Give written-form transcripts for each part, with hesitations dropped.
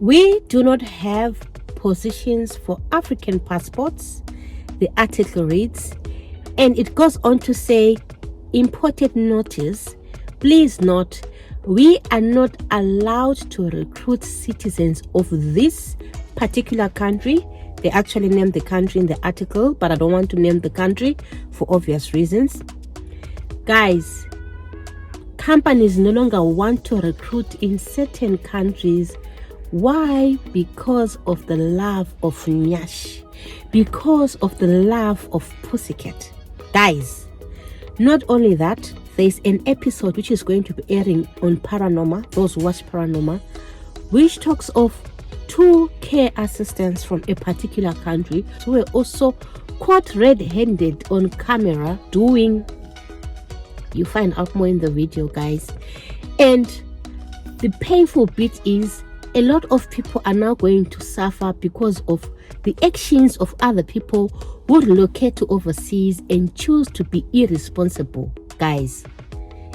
We do not have positions for African passports, the article reads, and it goes on to say, important notice, please note, we are not allowed to recruit citizens of this particular country. They actually named the country in the article, but I don't want to name the country for obvious reasons. Guys, companies no longer want to recruit in certain countries. Why? Because of the love of Nyash, because of the love of Pussycat. Guys, not only that, there's an episode which is going to be airing on Paranormal, those who watch Paranormal, which talks of 2 care assistants from a particular country who were also caught red-handed on camera doing, you find out more in the video, guys. And the painful bit is a lot of people are now going to suffer because of the actions of other who would locate to overseas and choose to be irresponsible. Guys,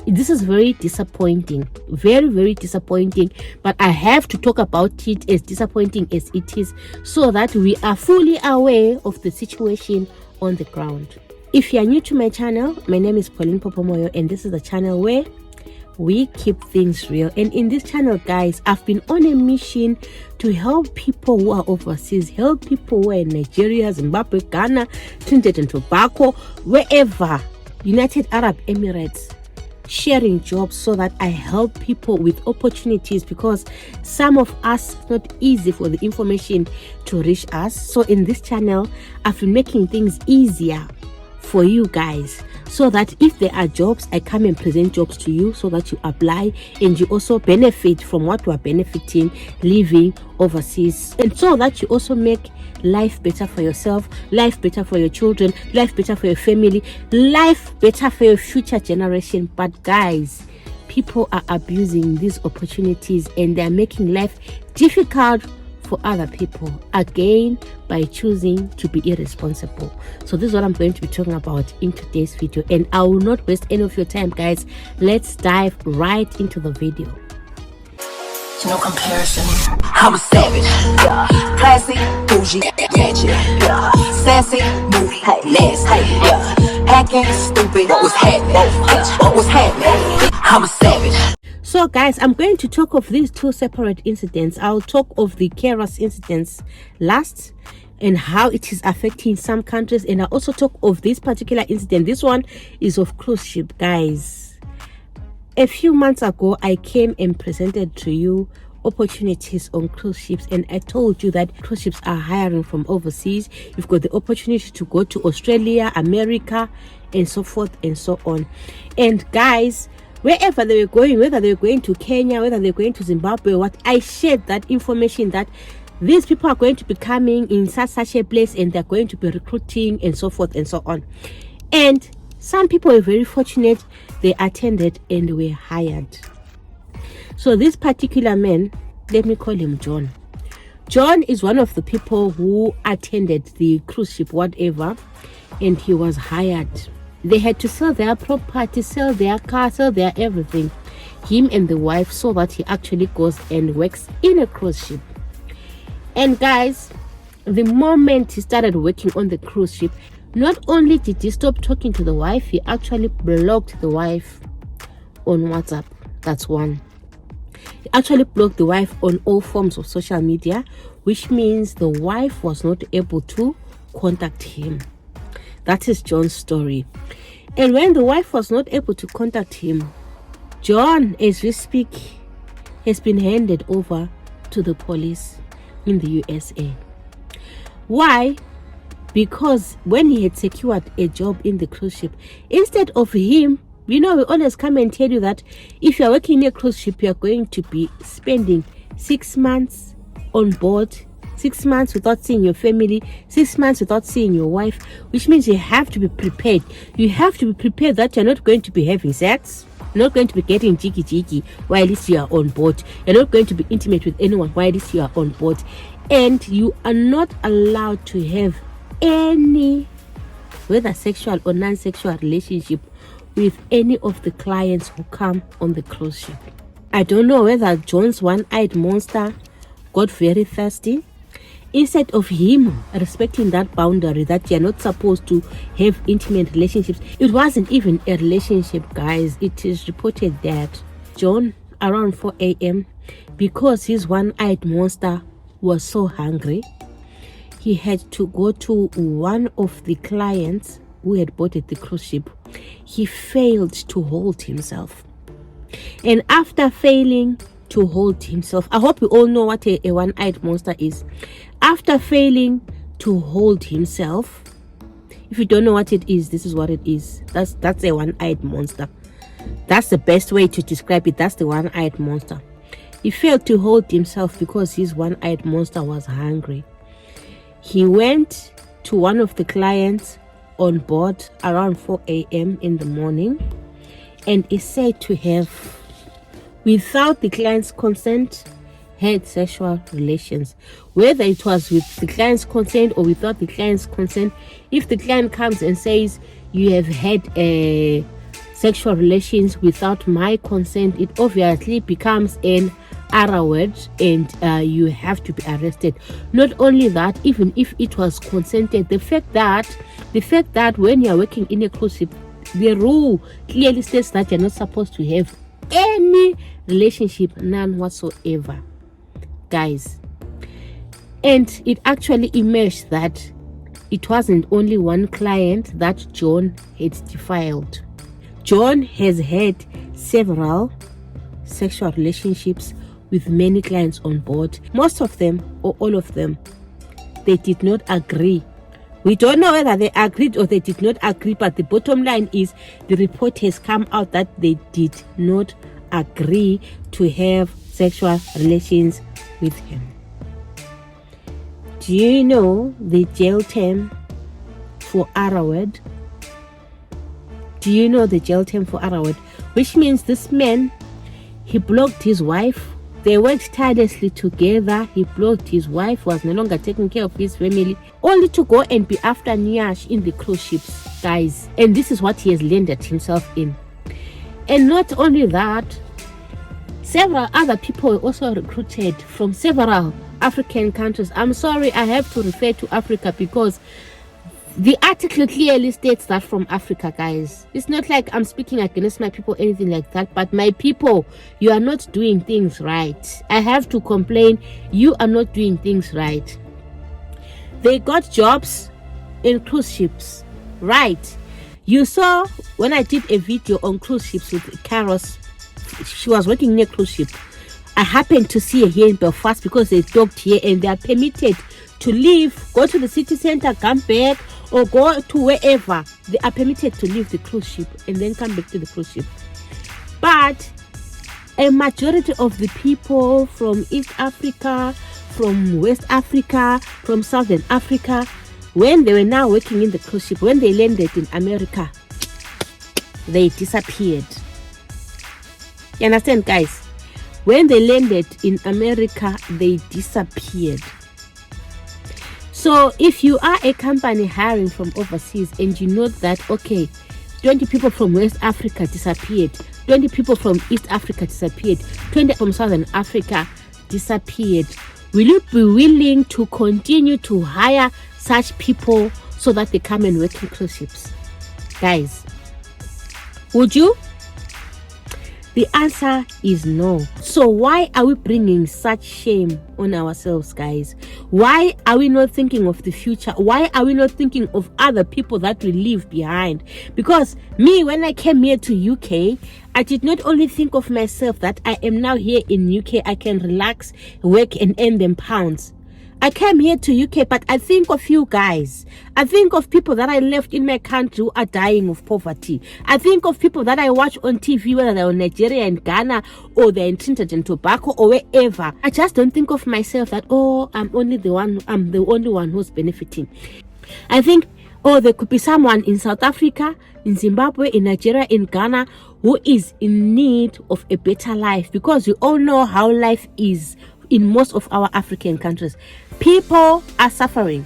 this is very disappointing, very, very disappointing, but I have to talk about it as disappointing as it is so that we are fully aware of the situation on the ground. If you are new to my channel, my name is Pauline Popomoyo, and this is the channel where we keep things real. And in this channel, guys, I've been on a mission to help people who are overseas, help people who are in Nigeria, Zimbabwe, Ghana, Trinidad and Tobago, wherever, United Arab Emirates, sharing jobs so that I help people with opportunities, because some of us, it's not easy for the information to reach us. So in this channel, I've been making things easier for you guys, so that if there are jobs, I come and present jobs to you so that you apply and you also benefit from what you are benefiting living overseas, and so that you also make life better for yourself, life better for your children, life better for your family, life better for your future generation. But guys, people are abusing these opportunities and they're making life difficult for other people, again, by choosing to be irresponsible. So this is what I'm going to be talking about in today's video, and I will not waste any of your time, guys. Let's dive right into the video. No comparison. I'm a savage, yeah. Classy, bougie, gadget, yeah. Sassy, moody, nasty, yeah. Hacking, stupid, what was happening? What was happening? I'm a savage. So guys, I'm going to talk of these 2 separate incidents. I'll talk of the carers incidents last and how it is affecting some countries, and I also talk of this particular incident. This one is of cruise ship, guys. A few months ago, I came and presented to you opportunities on cruise ships, and I told you that cruise ships are hiring from overseas. You've got the opportunity to go to Australia, America, and so forth and so on. And guys, wherever they were going, whether they were going to Kenya, whether they were going to Zimbabwe, what, I shared that information that these people are going to be coming in such a place and they're going to be recruiting and so forth and so on. And some people were very fortunate, they attended and were hired. So this particular man, let me call him John. John is one of the people who attended the cruise ship, whatever, and he was hired. They had to sell their property, sell their car, sell their everything, him and the wife, so that he actually goes and works in a cruise ship. And guys, the moment he started working on the cruise ship, not only did he stop talking to the wife, he actually blocked the wife on WhatsApp. That's one. He actually blocked the wife on all forms of social media, which means the wife was not able to contact him. That is John's story. And when the wife was not able to contact him, John, as we speak, has been handed over to the police in the USA. Why? Because when he had secured a job in the cruise ship, instead of him, we always come and tell you that if you're working in a cruise ship, you're going to be spending 6 months on board, 6 months without seeing your family, 6 months without seeing your wife, which means you have to be prepared. You have to be prepared that you're not going to be having sex, you're not going to be getting jiggy while you are on board, you're not going to be intimate with anyone while you are on board, and you are not allowed to have any, whether sexual or non-sexual relationship with any of the clients who come on the cruise ship. I don't know whether John's one-eyed monster got very thirsty. Instead of him respecting that boundary that you're not supposed to have intimate relationships, it wasn't even a relationship, guys. It is reported that John, around 4 a.m., because his one-eyed monster was so hungry, he had to go to one of the clients who had boarded the cruise ship. He failed to hold himself. And after failing to hold himself, I hope you all know what a one-eyed monster is. After failing to hold himself, if you don't know what it is, this is what it is. That's a one-eyed monster. That's the best way to describe it. That's the one-eyed monster. He failed to hold himself because his one-eyed monster was hungry. He went to one of the clients on board around 4 a.m. in the morning, and is said to have, without the client's consent, had sexual relations. Whether it was with the client's consent or without the client's consent, if the client comes and says you have had sexual relations without my consent, it obviously becomes an R word, and you have to be arrested. Not only that, even if it was consented, the fact that when you're working in a cruise ship, the rule clearly states that you're not supposed to have any relationship, none whatsoever, guys. And it actually emerged that it wasn't only one client that John had defiled. John has had several sexual relationships with many clients on board. Most of them, or all of them, they did not agree. We don't know whether they agreed or they did not agree, but the bottom line is the report has come out that they did not agree to have sexual relations with him. Do you know the jail term for R-word? Do you know the jail term for R-word? Which means this man, he blocked his wife. They worked tirelessly together. He blocked his wife, was no longer taking care of his family, only to go and be after Nyash in the cruise ships, guys. And this is what he has landed himself in. And not only that, several other people were also recruited from several African countries. I'm sorry, I have to refer to Africa because the article clearly states that from Africa, guys. It's not like I'm speaking against my people, anything like that, but my people, you are not doing things right. I have to complain, you are not doing things right. They got jobs in cruise ships, right? You saw when I did a video on cruise ships with Karos, she was working near cruise ship. I happened to see her here in Belfast because they docked here and they are permitted to leave, go to the city center, come back, or go to wherever. They are permitted to leave the cruise ship and then come back to the cruise ship. But a majority of the people from East Africa, from West Africa, from Southern Africa, when they were now working in the cruise ship, when they landed in America, they disappeared. You understand, guys? When they landed in America, they disappeared. So if you are a company hiring from overseas and you know that, okay, 20 people from West Africa disappeared, 20 people from East Africa disappeared, 20 from Southern Africa disappeared, will you be willing to continue to hire such people so that they come and work in cruise ships? Guys, would you? The answer is no. So why are we bringing such shame on ourselves, guys? Why are we not thinking of the future? Why are we not thinking of other people that we leave behind? Because me, when I came here to UK, I did not only think of myself that I am now here in UK, I can relax, work and earn them pounds. I came here to UK, but I think of you guys. I think of people that I left in my country who are dying of poverty. I think of people that I watch on TV, whether they're in Nigeria and Ghana, or they're in Trinidad and Tobago, or wherever. I just don't think of myself that, oh, I'm the only one who's benefiting. I think, oh, there could be someone in South Africa, in Zimbabwe, in Nigeria, in Ghana, who is in need of a better life, because we all know how life is in most of our African countries. People are suffering.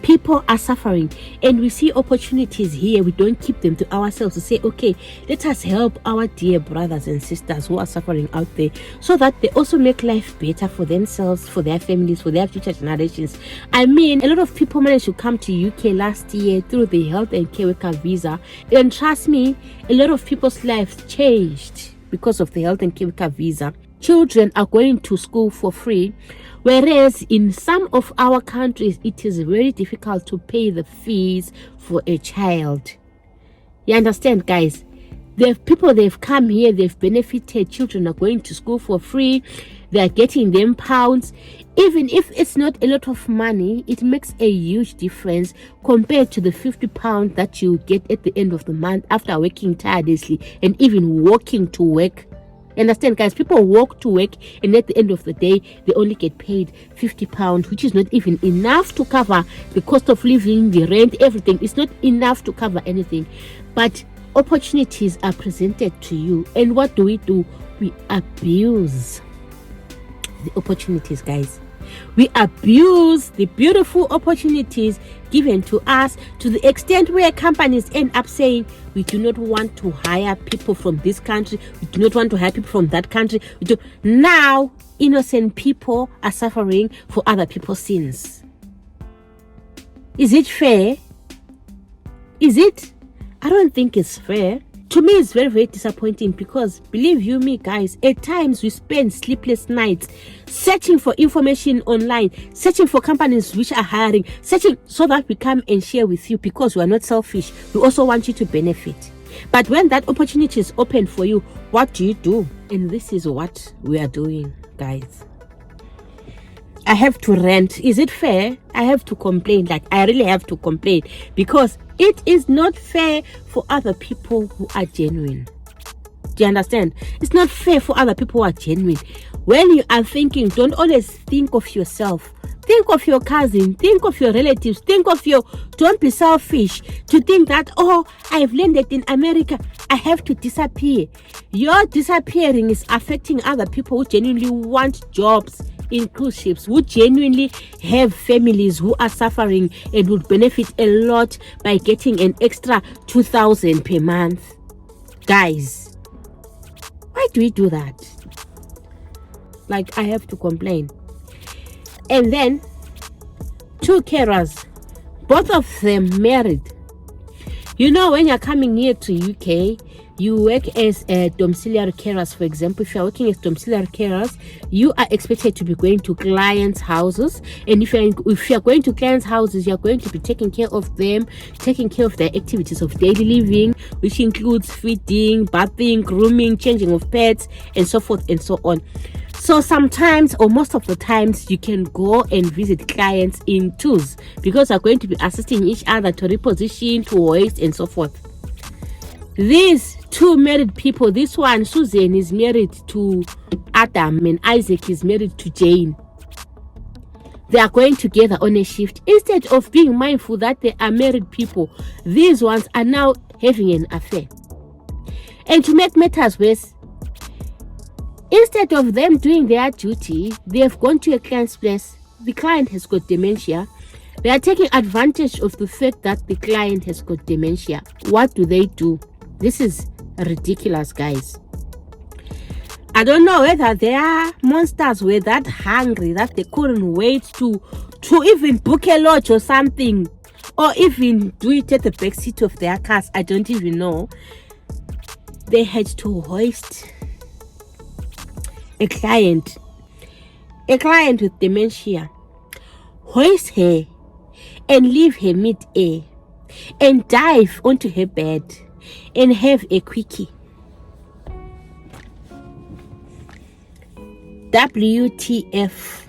People are suffering, and we see opportunities here. We don't keep them to ourselves to say, okay, let us help our dear brothers and sisters who are suffering out there, so that they also make life better for themselves, for their families, for their future generations. I mean, a lot of people managed to come to UK last year through the health and care worker visa, and trust me, a lot of people's lives changed because of the health and care worker visa. Children are going to school for free, whereas in some of our countries it is very difficult to pay the fees for a child. You understand, guys? They've come here, they've benefited. Children are going to school for free, they're getting them pounds. Even if it's not a lot of money, it makes a huge difference compared to the £50 that you get at the end of the month after working tirelessly and even walking to work. Understand, guys? People walk to work, and at the end of the day they only get paid £50, which is not even enough to cover the cost of living, the rent, everything. It's not enough to cover anything. But opportunities are presented to you, and what do? We abuse the opportunities, guys. We abuse the beautiful opportunities given to us, to the extent where companies end up saying, we do not want to hire people from this country, we do not want to hire people from that country. Now innocent people are suffering for other people's sins. Is it fair? Is it? I don't think it's fair. To me, it's very, very disappointing, because believe you me, guys, at times we spend sleepless nights searching for information online, searching for companies which are hiring, searching so that we come and share with you, because we are not selfish. We also want you to benefit. But when that opportunity is open for you, what do? And this is what we are doing, guys. I have to rant. Is it fair? I have to complain. Like, I really have to complain, because it is not fair for other people who are genuine. Do you understand? It's not fair for other people who are genuine. When you are thinking, don't always think of yourself. Think of your cousin, think of your relatives, don't be selfish to think that, oh, I've landed in America, I have to disappear. Your disappearing is affecting other people who genuinely want jobs in cruise ships, who genuinely have families who are suffering and would benefit a lot by getting an extra 2,000 per month. Guys, why do we do that? Like, I have to complain. And then 2 carers, both of them married. You know, when you're coming here to UK, you work as a domiciliary carers. For example, if you're working as domiciliary carers, you are expected to be going to clients' houses. And if you're going to clients' houses, you're going to be taking care of them, taking care of their activities of daily living, which includes feeding, bathing, grooming, changing of pets, and so forth and so on. So sometimes, or most of the times, you can go and visit clients in twos, because you're going to be assisting each other to reposition, to hoist, and so forth. These 2 married people, this one, Susan, is married to Adam, and Isaac is married to Jane. They are going together on a shift. Instead of being mindful that they are married people, these ones are now having an affair. And to make matters worse, instead of them doing their duty, they have gone to a client's place. The client has got dementia. They are taking advantage of the fact that the client has got dementia. What do? This is ridiculous, guys. I don't know whether their monsters were that hungry that they couldn't wait to even book a lodge or something, or even do it at the backseat of their cars. I don't even know. They had to hoist a client with dementia, hoist her and leave her mid-air and dive onto her bed and have a quickie. WTF.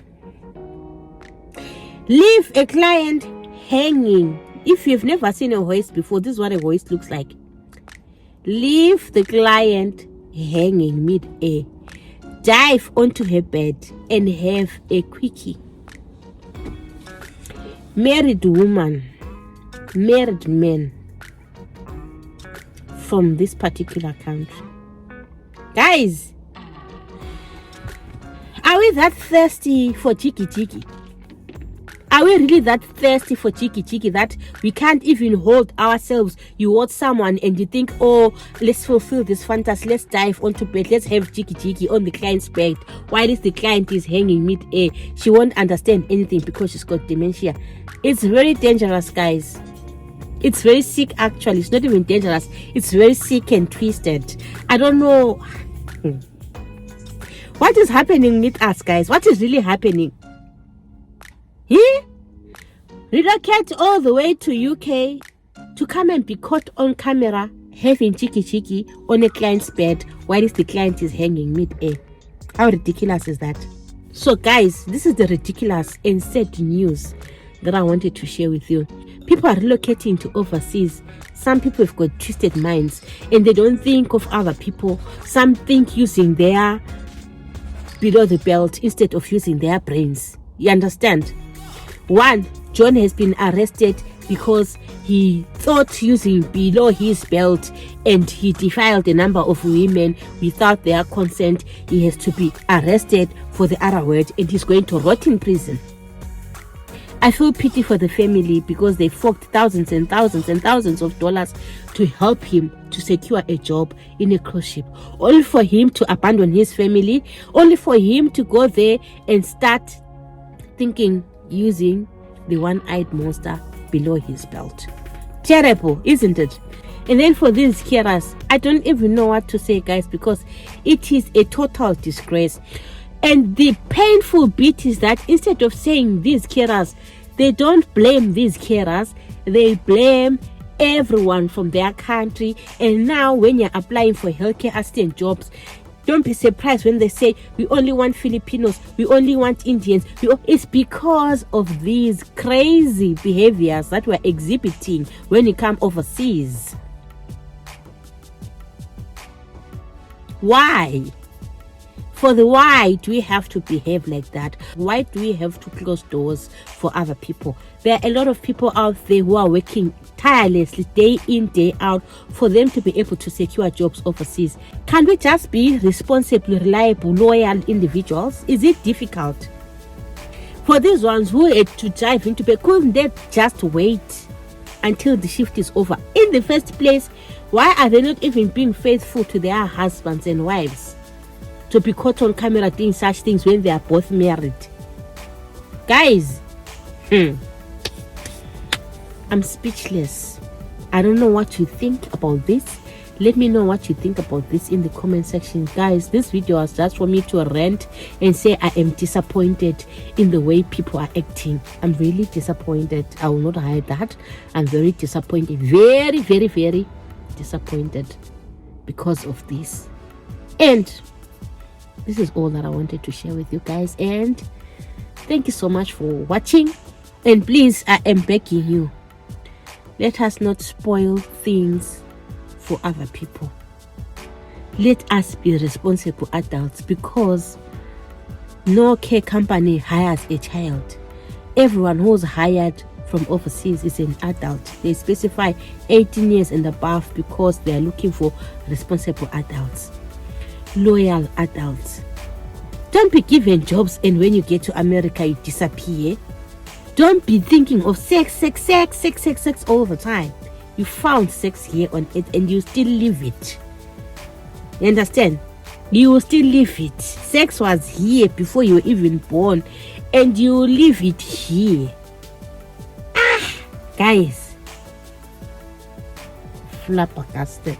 Leave a client hanging. If you've never seen a hoist before, this is what a hoist looks like. Leave the client hanging mid-air, dive onto her bed and have a quickie. Married woman, married men from this particular country. Guys, are we that thirsty for jiggy? Are we really that thirsty for cheeky that we can't even hold ourselves? You watch someone and you think, oh, let's fulfill this fantasy, let's dive onto bed, let's have cheeky on the client's bed, while the client is hanging mid-air. She won't understand anything because she's got dementia. It's very dangerous, guys. It's very sick, actually. It's not even dangerous. It's very sick and twisted. I don't know what is happening with us, guys. What is really happening? Relocate all the way to UK to come and be caught on camera having cheeky on a client's bed while the client is hanging mid-air. How ridiculous is that? So guys, this is the ridiculous and sad news that I wanted to share with you. People are relocating to overseas. Some people have got twisted minds and they don't think of other people. Some think using their below the belt instead of using their brains. You understand? One, John has been arrested because he thought using below his belt and he defiled a number of women without their consent. He has to be arrested for the other word and he's going to rot in prison. I feel pity for the family because they forked thousands and thousands and thousands of dollars to help him to secure a job in a cruise ship, only for him to abandon his family, only for him to go there and start thinking using the one-eyed monster below his belt. Terrible, isn't it? And then for these carers, I don't even know what to say, guys, because it is a total disgrace. And the painful bit is that instead of saying these carers, they don't blame these carers, they blame everyone from their country. And now when you're applying for healthcare assistant jobs, don't be surprised when they say we only want Filipinos, we only want Indians. It's because of these crazy behaviors that we're exhibiting when you come overseas. Why? For the why do we have to behave like that? Why do we have to close doors for other people? There are a lot of people out there who are working tirelessly day in, day out for them to be able to secure jobs overseas. Can we just be responsible, reliable, loyal individuals? Is it difficult? For these ones who had to dive into bed, couldn't they just wait until the shift is over? In the first place, why are they not even being faithful to their husbands and wives? To be caught on camera doing such things when they are both married. Guys, I'm speechless. I don't know what you think about this. Let me know what you think about this in the comment section. Guys, this video was just for me to rant and say I am disappointed in the way people are acting. I'm really disappointed. I will not hide that. I'm very disappointed. Very, very, very disappointed because of this. And this is all that I wanted to share with you guys, and thank you so much for watching. And please, I am begging you, let us not spoil things for other people. Let us be responsible adults, because no care company hires a child. Everyone who's hired from overseas is an adult. They specify 18 years and above because they are looking for responsible adults, loyal adults. Don't be given jobs and when you get to America you disappear. Don't be thinking of sex all the time. You found sex here on earth and you still live it. You understand? You will still live it. Sex was here before you were even born and you live it here. Guys, flabbergasted.